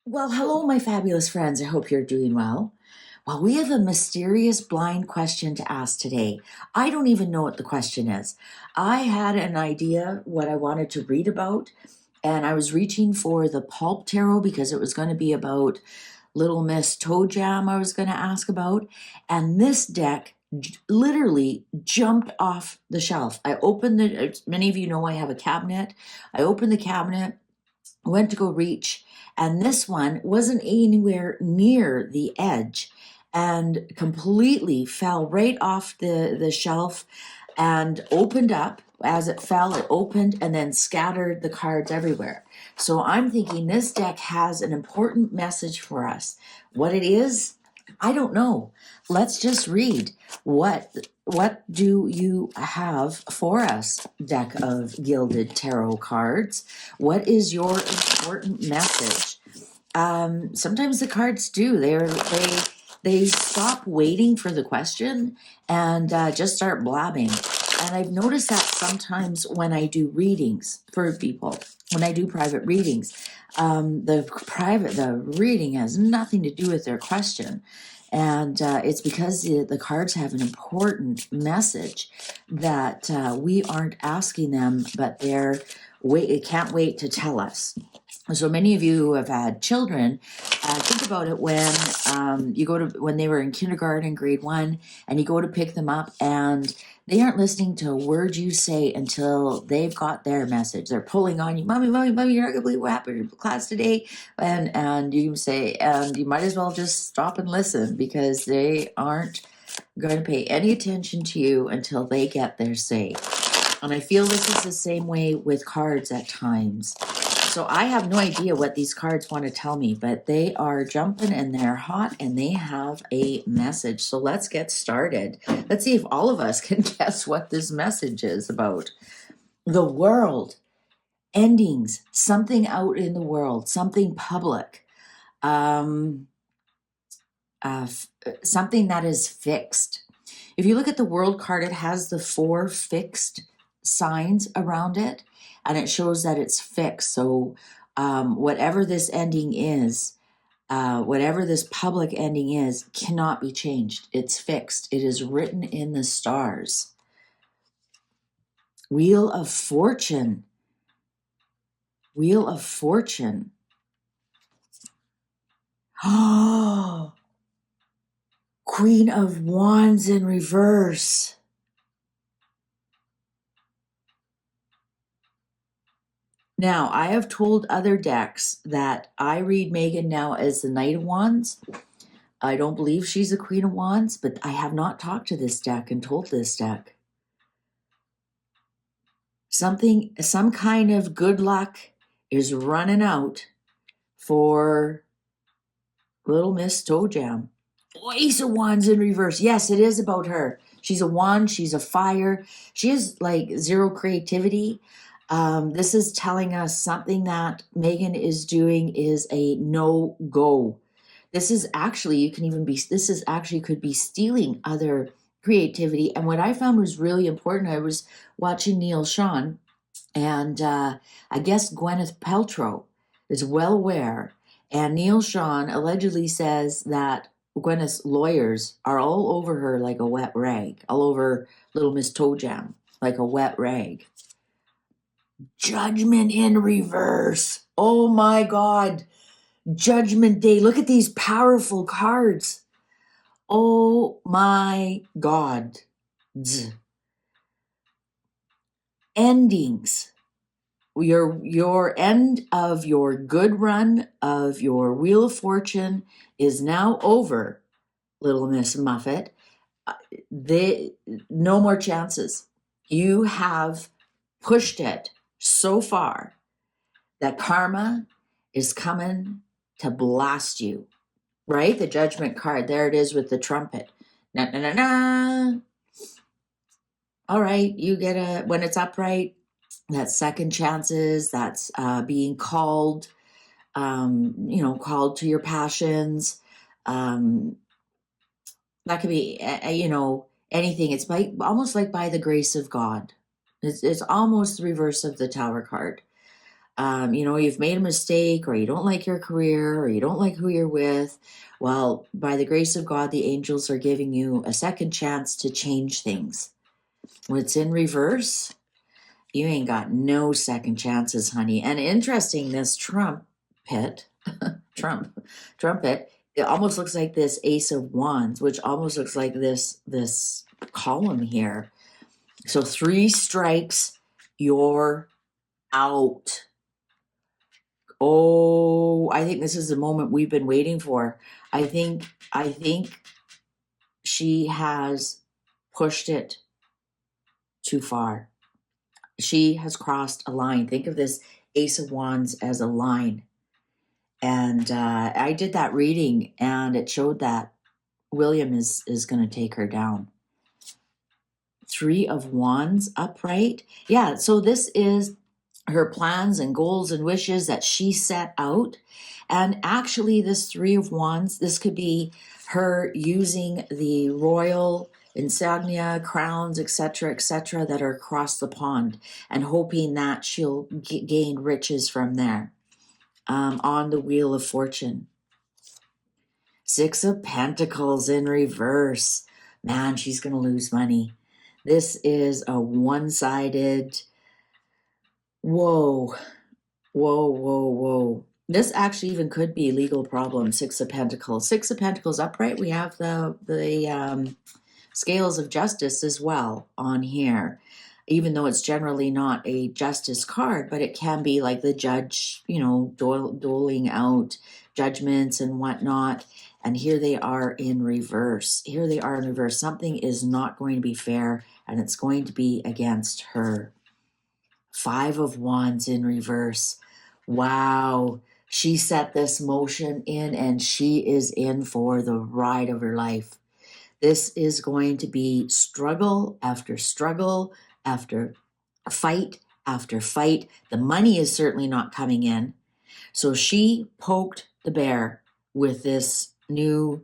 Well, hello, my fabulous friends. I hope you're doing well. Well, we have a mysterious blind question to ask today. I don't even know what the question is. I had an idea what I wanted to read about, and I was reaching for the pulp tarot because it was going to be about Little Miss Toe Jam I was going to ask about. And this deck literally jumped off the shelf. I opened many of you know I have a cabinet. I opened the cabinet, went to go reach, and this one wasn't anywhere near the edge and completely fell right off the shelf and opened up. As it fell, it opened and then scattered the cards everywhere. So I'm thinking this deck has an important message for us. What it is, I don't know. Let's just read. What do you have for us, deck of gilded tarot cards? What is your important message? Sometimes the cards do. They stop waiting for the question and just start blabbing. And I've noticed that sometimes when I do readings for people, when I do private readings, the reading has nothing to do with their question. And it's because the cards have an important message that we aren't asking them, but it can't wait to tell us. So many of you who have had children, think about it when when they were in kindergarten, grade 1, and you go to pick them up and they aren't listening to a word you say until they've got their message. They're pulling on you, mommy, mommy, mommy, you're not gonna believe what happened in class today. And you say, and you might as well just stop and listen because they aren't going to pay any attention to you until they get their say. And I feel this is the same way with cards at times. So I have no idea what these cards want to tell me, but they are jumping and they're hot and they have a message. So let's get started. Let's see if all of us can guess what this message is about. The world, endings, something out in the world, something public, something that is fixed. If you look at the world card, it has the 4 fixed signs around it, and it shows that it's fixed. So whatever this ending is, whatever this public ending is, cannot be changed. It's fixed. It is written in the stars. Wheel of Fortune. Wheel of Fortune. Oh, Queen of Wands in reverse. Now, I have told other decks that I read Megan now as the Knight of Wands. I don't believe she's the Queen of Wands, but I have not talked to this deck and told this deck. Some kind of good luck is running out for Little Miss Toe Jam. Ace of Wands in reverse. Yes, it is about her. She's a wand. She's a fire. She has like zero creativity. This is telling us something that Megan is doing is a no-go. This is actually could be stealing other creativity. And what I found was really important, I was watching Neil Sean, and I guess Gwyneth Paltrow is well aware. And Neil Sean allegedly says that Gwyneth's lawyers are all over her like a wet rag, all over Little Miss Toe Jam like a wet rag. Judgment in reverse. Oh my God. Judgment Day. Look at these powerful cards. Oh my God. Endings. Your end of your good run of your Wheel of Fortune is now over, Little Miss Muffet. No more chances. You have pushed it so far that karma is coming to blast you, right? The Judgment card, there it is with the trumpet. Na na na na. All right, you get when it's upright, that's second chances, that's being called, called to your passions. That could be, anything. It's almost like by the grace of God. It's almost the reverse of the Tower card. You've made a mistake, or you don't like your career, or you don't like who you're with. Well, by the grace of God, the angels are giving you a second chance to change things. When it's in reverse, you ain't got no second chances, honey. And interesting, this Trump, trumpet, it almost looks like this Ace of Wands, which almost looks like this column here. So 3 strikes, you're out. Oh, I think this is the moment we've been waiting for. I think she has pushed it too far. She has crossed a line. Think of this Ace of Wands as a line. And I did that reading, and it showed that William is going to take her down. 3 of Wands upright. Yeah, so this is her plans and goals and wishes that she set out. And actually, this 3 of Wands, this could be her using the royal insignia, crowns, etc., that are across the pond, and hoping that she'll gain riches from there. On the Wheel of Fortune. 6 of Pentacles in reverse. Man, she's going to lose money. This is a one-sided, whoa. This actually even could be legal problem. 6 of Pentacles. 6 of Pentacles upright. We have the scales of justice as well on here, even though it's generally not a justice card, but it can be like the judge, doling out judgments and whatnot. And here they are in reverse. Something is not going to be fair, and it's going to be against her. 5 of Wands in reverse. Wow. She set this motion in, and she is in for the ride of her life. This is going to be struggle after struggle, after fight after fight. The money is certainly not coming in. So she poked the bear with this new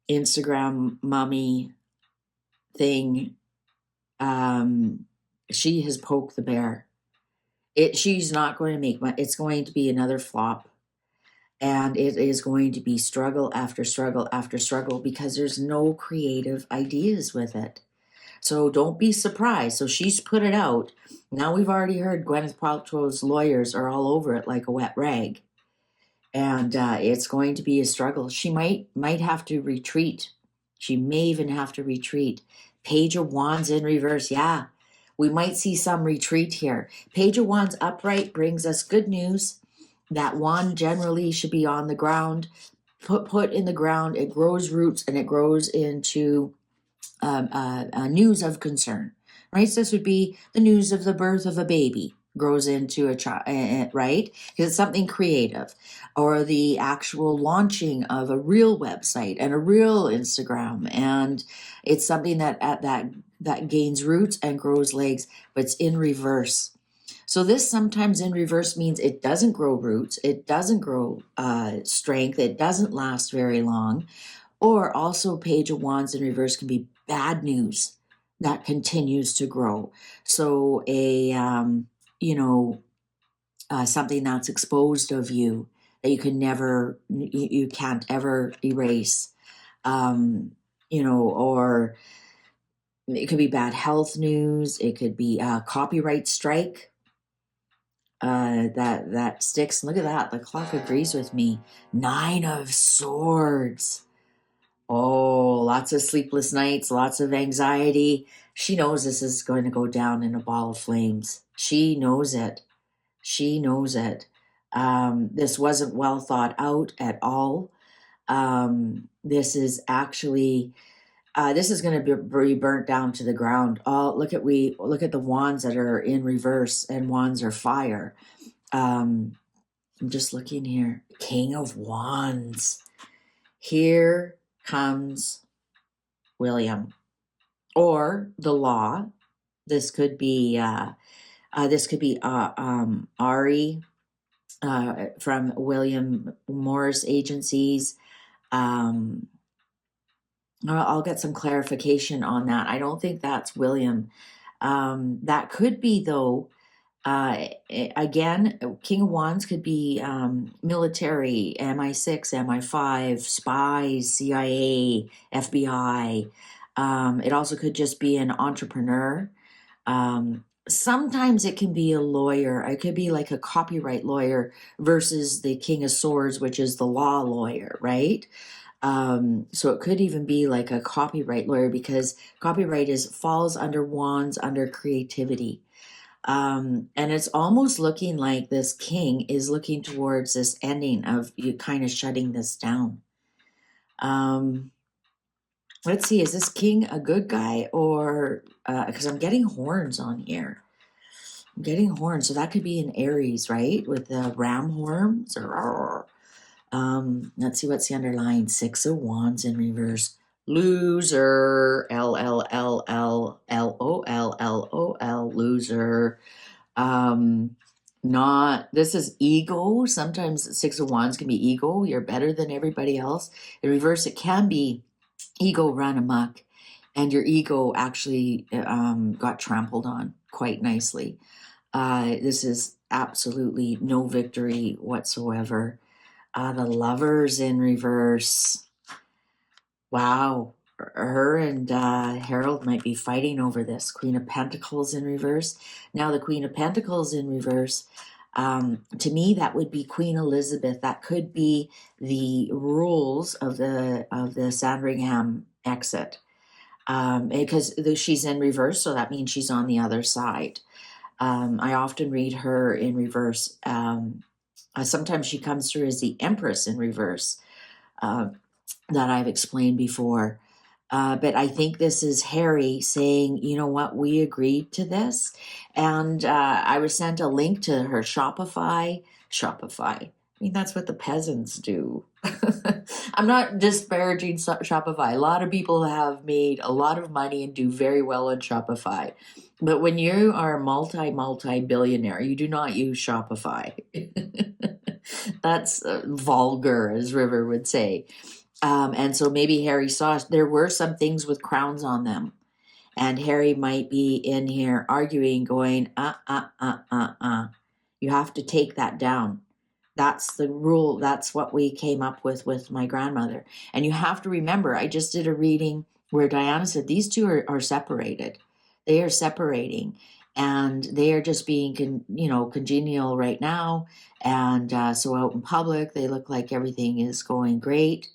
Instagram mommy thing. She has poked the bear. She's not going to make money. It's going to be another flop. And it is going to be struggle after struggle after struggle, because there's no creative ideas with it. So don't be surprised. So she's put it out. Now we've already heard Gwyneth Paltrow's lawyers are all over it like a wet rag. And it's going to be a struggle. She might have to retreat. She may even have to retreat. Page of Wands in reverse. Yeah, we might see some retreat here. Page of Wands upright brings us good news. That wand generally should be on the ground, put in the ground. It grows roots, and it grows into news of concern, right? So this would be the news of the birth of a baby grows into a child, right? Because it's something creative, or the actual launching of a real website and a real Instagram, and it's something that gains roots and grows legs, but it's in reverse. So this sometimes in reverse means it doesn't grow roots, it doesn't grow strength, it doesn't last very long. Or also Page of Wands in reverse can be bad news that continues to grow. So something that's exposed of you that you can't ever erase. Or it could be bad health news. It could be a copyright strike. That sticks. Look at that. The clock agrees with me. 9 of Swords. Oh, lots of sleepless nights, lots of anxiety. She knows this is going to go down in a ball of flames. She knows it. This wasn't well thought out at all. This is actually this is going to be burnt down to the ground. Oh, look at the wands that are in reverse, and wands are fire. I'm just looking here. King of Wands. Here comes William, or the law. This could be Ari from William Morris Agencies. I'll get some clarification on that. I don't think that's William. That could be, though, Again, King of Wands could be military, MI6, MI5, spies, CIA, FBI. It also could just be an entrepreneur. Sometimes it can be a lawyer. It could be like a copyright lawyer versus the King of Swords, which is the law lawyer, right? So it could even be like a copyright lawyer because copyright is falls under wands under creativity. And it's almost looking like this king is looking towards this ending of you kind of shutting this down. Um, let's see, is this king a good guy or because I'm getting horns on here. I'm getting horns, so that could be an Aries, right? With the ram horns. Let's see what's the underlying 6 of Wands in reverse. Loser, Loser. Um, not this is ego. Sometimes 6 of Wands can be ego. You're better than everybody else. In reverse, it can be ego run amok, and your ego actually got trampled on quite nicely. This is absolutely no victory whatsoever. The Lovers in reverse. Wow. Her and Harold might be fighting over this. Queen of Pentacles in reverse. Now the Queen of Pentacles in reverse, to me, that would be Queen Elizabeth. That could be the rules of the Sandringham exit. Because she's in reverse, so that means she's on the other side. I often read her in reverse. Sometimes she comes through as the Empress in reverse. That I've explained before. But I think this is Harry saying, you know what, we agreed to this. And I was sent a link to her Shopify. I mean, that's what the peasants do. I'm not disparaging Shopify. A lot of people have made a lot of money and do very well on Shopify. But when you are a multi billionaire, you do not use Shopify. That's vulgar, as River would say. And so maybe Harry saw there were some things with crowns on them. And Harry might be in here arguing, going, You have to take that down. That's the rule. That's what we came up with my grandmother. And you have to remember, I just did a reading where Diana said these two are separated. They are separating. And they are just being, congenial right now. And so out in public, they look like everything is going great.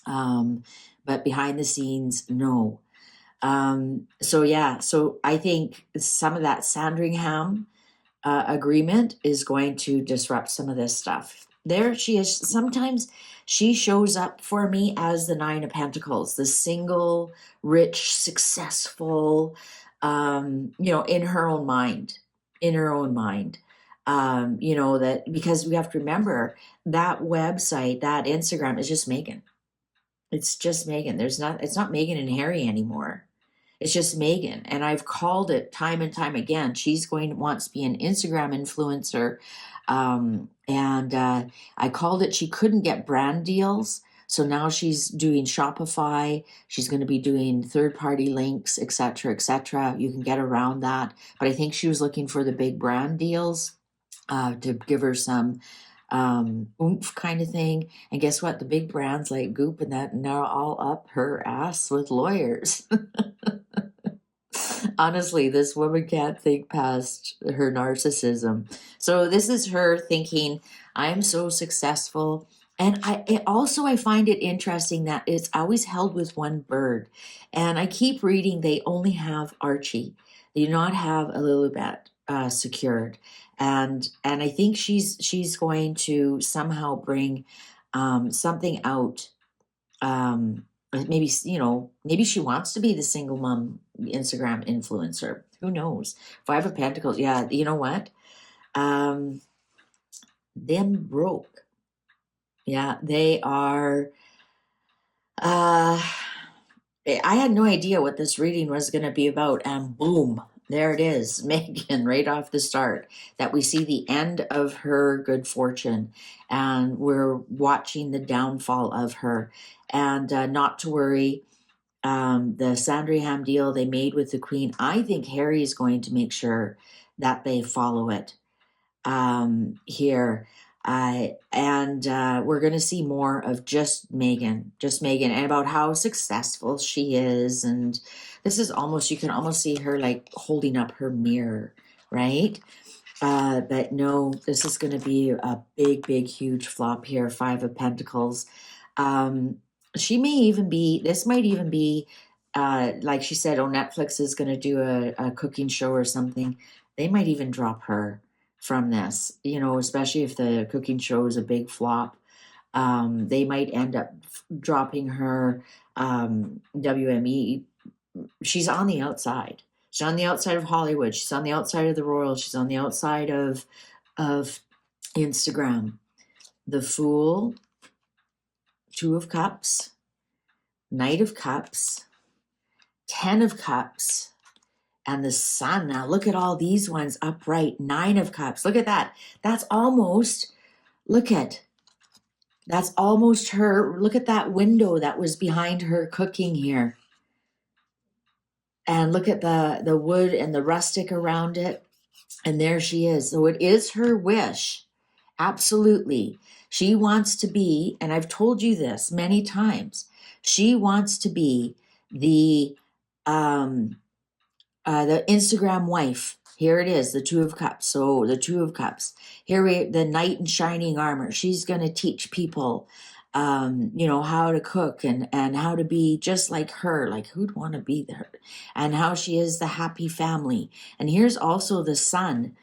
But behind the scenes, no. So I think some of that Sandringham agreement is going to disrupt some of this stuff. There she is. Sometimes she shows up for me as the 9 of Pentacles, the single, rich, successful, in her own mind, that because we have to remember that website, that Instagram is just Megan. It's just Megan. It's not Megan and Harry anymore. It's just Megan. And I've called it time and time again. She's wants to be an Instagram influencer. I called it, she couldn't get brand deals. So now she's doing Shopify. She's going to be doing third-party links, etc., etc. You can get around that. But I think she was looking for the big brand deals to give her some oomph kind of thing. And guess what? The big brands like Goop and that now all up her ass with lawyers. Honestly, this woman can't think past her narcissism. So this is her thinking, I'm so successful. And I find it interesting that it's always held with one bird. And I keep reading they only have Archie. They do not have Lilibet secured. And I think she's going to somehow bring something out. Maybe she wants to be the single mom Instagram influencer. Who knows? 5 of Pentacles. Yeah, you know what? Them broke. Yeah, they are. I had no idea what this reading was going to be about, and boom, there it is, Megan, right off the start, that we see the end of her good fortune, and we're watching the downfall of her. And not to worry, the Sandringham deal they made with the Queen, I think Harry is going to make sure that they follow it here. And we're going to see more of just Megan, and about how successful she is. And this is almost, you can almost see her like holding up her mirror, right? But no, this is going to be a big, big, huge flop here. Five of Pentacles. She may even be, this might even be, like she said, oh, Netflix is going to do a cooking show or something. They might even drop her from this, especially if the cooking show is a big flop. They might end up dropping her. WME, she's on the outside. She's on the outside of Hollywood. She's on the outside of the Royals. She's on the outside of Instagram. The Fool, Two of Cups, Knight of Cups, 10 of Cups, and the Sun. Now look at all these ones upright. 9 of Cups. Look at that. That's almost her. Look at that window that was behind her cooking here. And look at the wood and the rustic around it. And there she is. So it is her wish. Absolutely. She wants to be, and I've told you this many times, she wants to be the Instagram wife. Here it is, the Two of Cups. So the Two of Cups. The knight in shining armor. She's going to teach people, how to cook and how to be just like her. Like, who'd want to be there? And how she is the happy family. And here's also the Sun.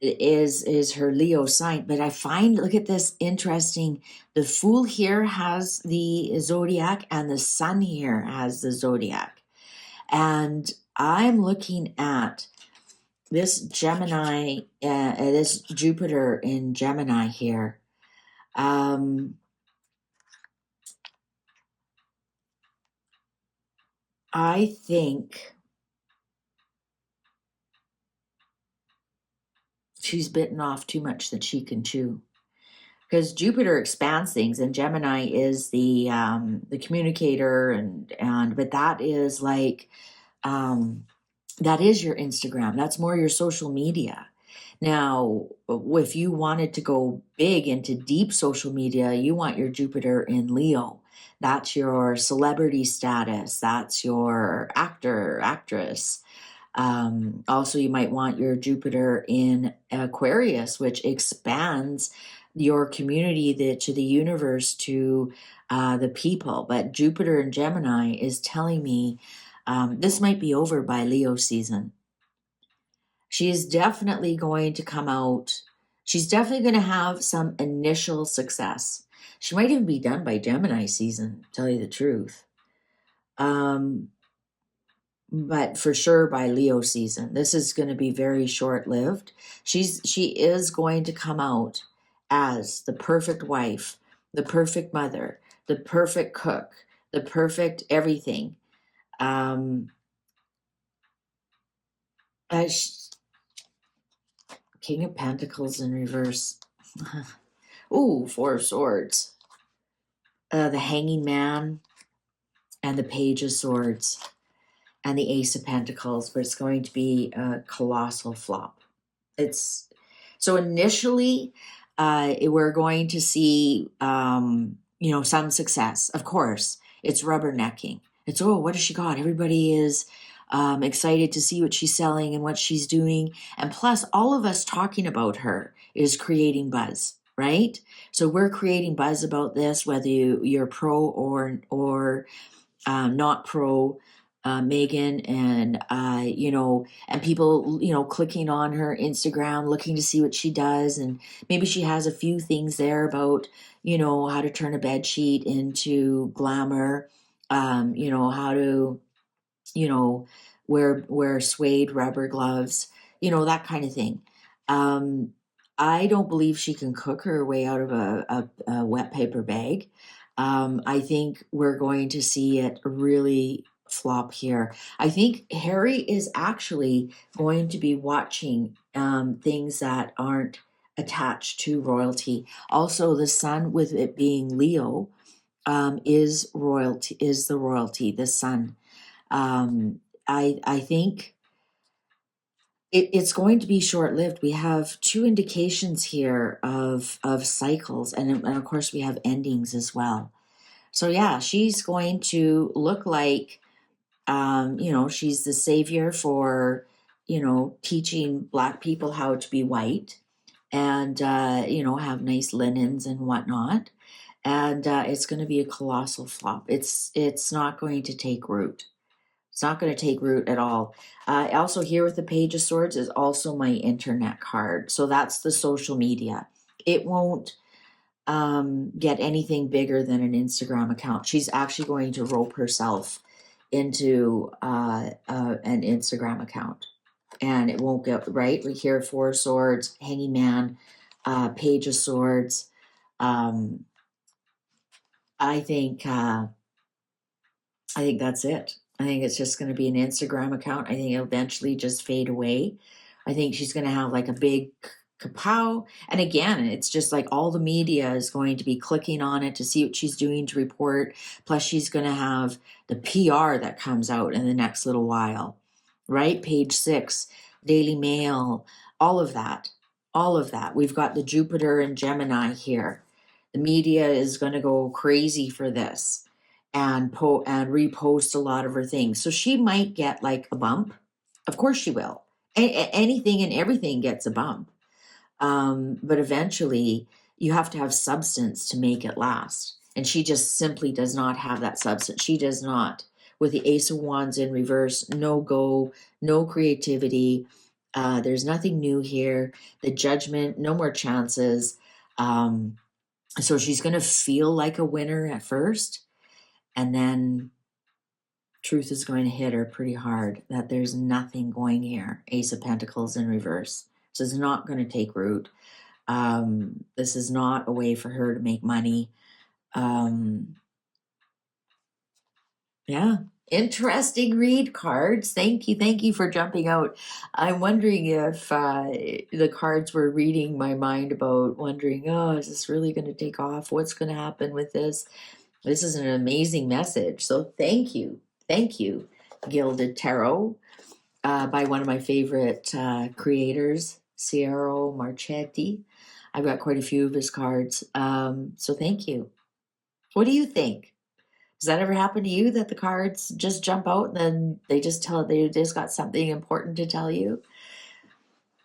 Is her Leo sign. But I find, look at this, interesting. The Fool here has the zodiac, and the Sun here has the zodiac. And I'm looking at this Gemini, this Jupiter in Gemini here. I think she's bitten off too much that she can chew. Because Jupiter expands things, and Gemini is the communicator, but that is like that is your Instagram. That's more your social media. Now, if you wanted to go big into deep social media, you want your Jupiter in Leo. That's your celebrity status. That's your actor, actress. Also, you might want your Jupiter in Aquarius, which expands your community to the universe, to the people. But Jupiter in Gemini is telling me this might be over by Leo season. She is definitely going to come out. She's definitely going to have some initial success. She might even be done by Gemini season, to tell you the truth. But for sure by Leo season. This is going to be very short-lived. She is going to come out as the perfect wife, the perfect mother, the perfect cook, the perfect everything. King of Pentacles in reverse. Ooh, 4 of Swords. The Hanging Man and the Page of Swords and the Ace of Pentacles, but it's going to be a colossal flop. So initially, we're going to see, some success. Of course, it's rubbernecking. It's, oh, what has she got? Everybody is excited to see what she's selling and what she's doing. And plus, all of us talking about her is creating buzz, right? So we're creating buzz about this, whether you're pro or not pro. Megan, and and people clicking on her Instagram, looking to see what she does, and maybe she has a few things there about how to turn a bed sheet into glamour, how to wear suede rubber gloves, that kind of thing. I don't believe she can cook her way out of a wet paper bag. I think we're going to see it really flop here. I think Harry is actually going to be watching things that aren't attached to royalty. Also, the Sun, with it being Leo, is royalty, is the royalty, the Sun. I think It's going to be short-lived. We have two indications here of cycles, and of course we have endings as well. So yeah, she's going to look like, she's the savior for, teaching Black people how to be white, and have nice linens and whatnot. And it's going to be a colossal flop. It's not going to take root. It's not going to take root at all. Also, here with the Page of Swords is also my internet card. So that's the social media. It won't get anything bigger than an Instagram account. She's actually going to rope herself into an Instagram account, and it won't get right. We hear Four of Swords, Hanging Man, Page of Swords. I think that's it. I think it's just going to be an Instagram account. I think it'll eventually just fade away. I think she's going to have like a big kapow. And again, it's just like all the media is going to be clicking on it to see what she's doing to report. Plus, she's going to have the PR that comes out in the next little while, right? Page 6, Daily Mail, all of that. All of that. We've got the Jupiter and Gemini here. The media is going to go crazy for this and repost a lot of her things. So she might get like a bump. Of course she will. Anything and everything gets a bump. But eventually you have to have substance to make it last. And she just simply does not have that substance. She does not. With the Ace of Wands in reverse, no go, no creativity. There's nothing new here. The Judgment, no more chances. So she's going to feel like a winner at first. And then truth is going to hit her pretty hard that there's nothing going here. Ace of Pentacles in reverse. This is not going to take root. This is not a way for her to make money. Yeah. Interesting read, cards. Thank you for jumping out. I'm wondering if the cards were reading my mind about wondering, oh, is this really going to take off? What's going to happen with this? This is an amazing message. So thank you. Gilded Tarot, by one of my favorite creators, Ciero Marchetti. I've got quite a few of his cards. So thank you. What do you think? Does that ever happen to you, that the cards just jump out and then they just got something important to tell you?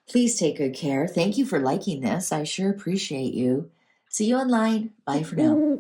Please take good care. Thank you for liking this. I sure appreciate you. See you online. Bye for now.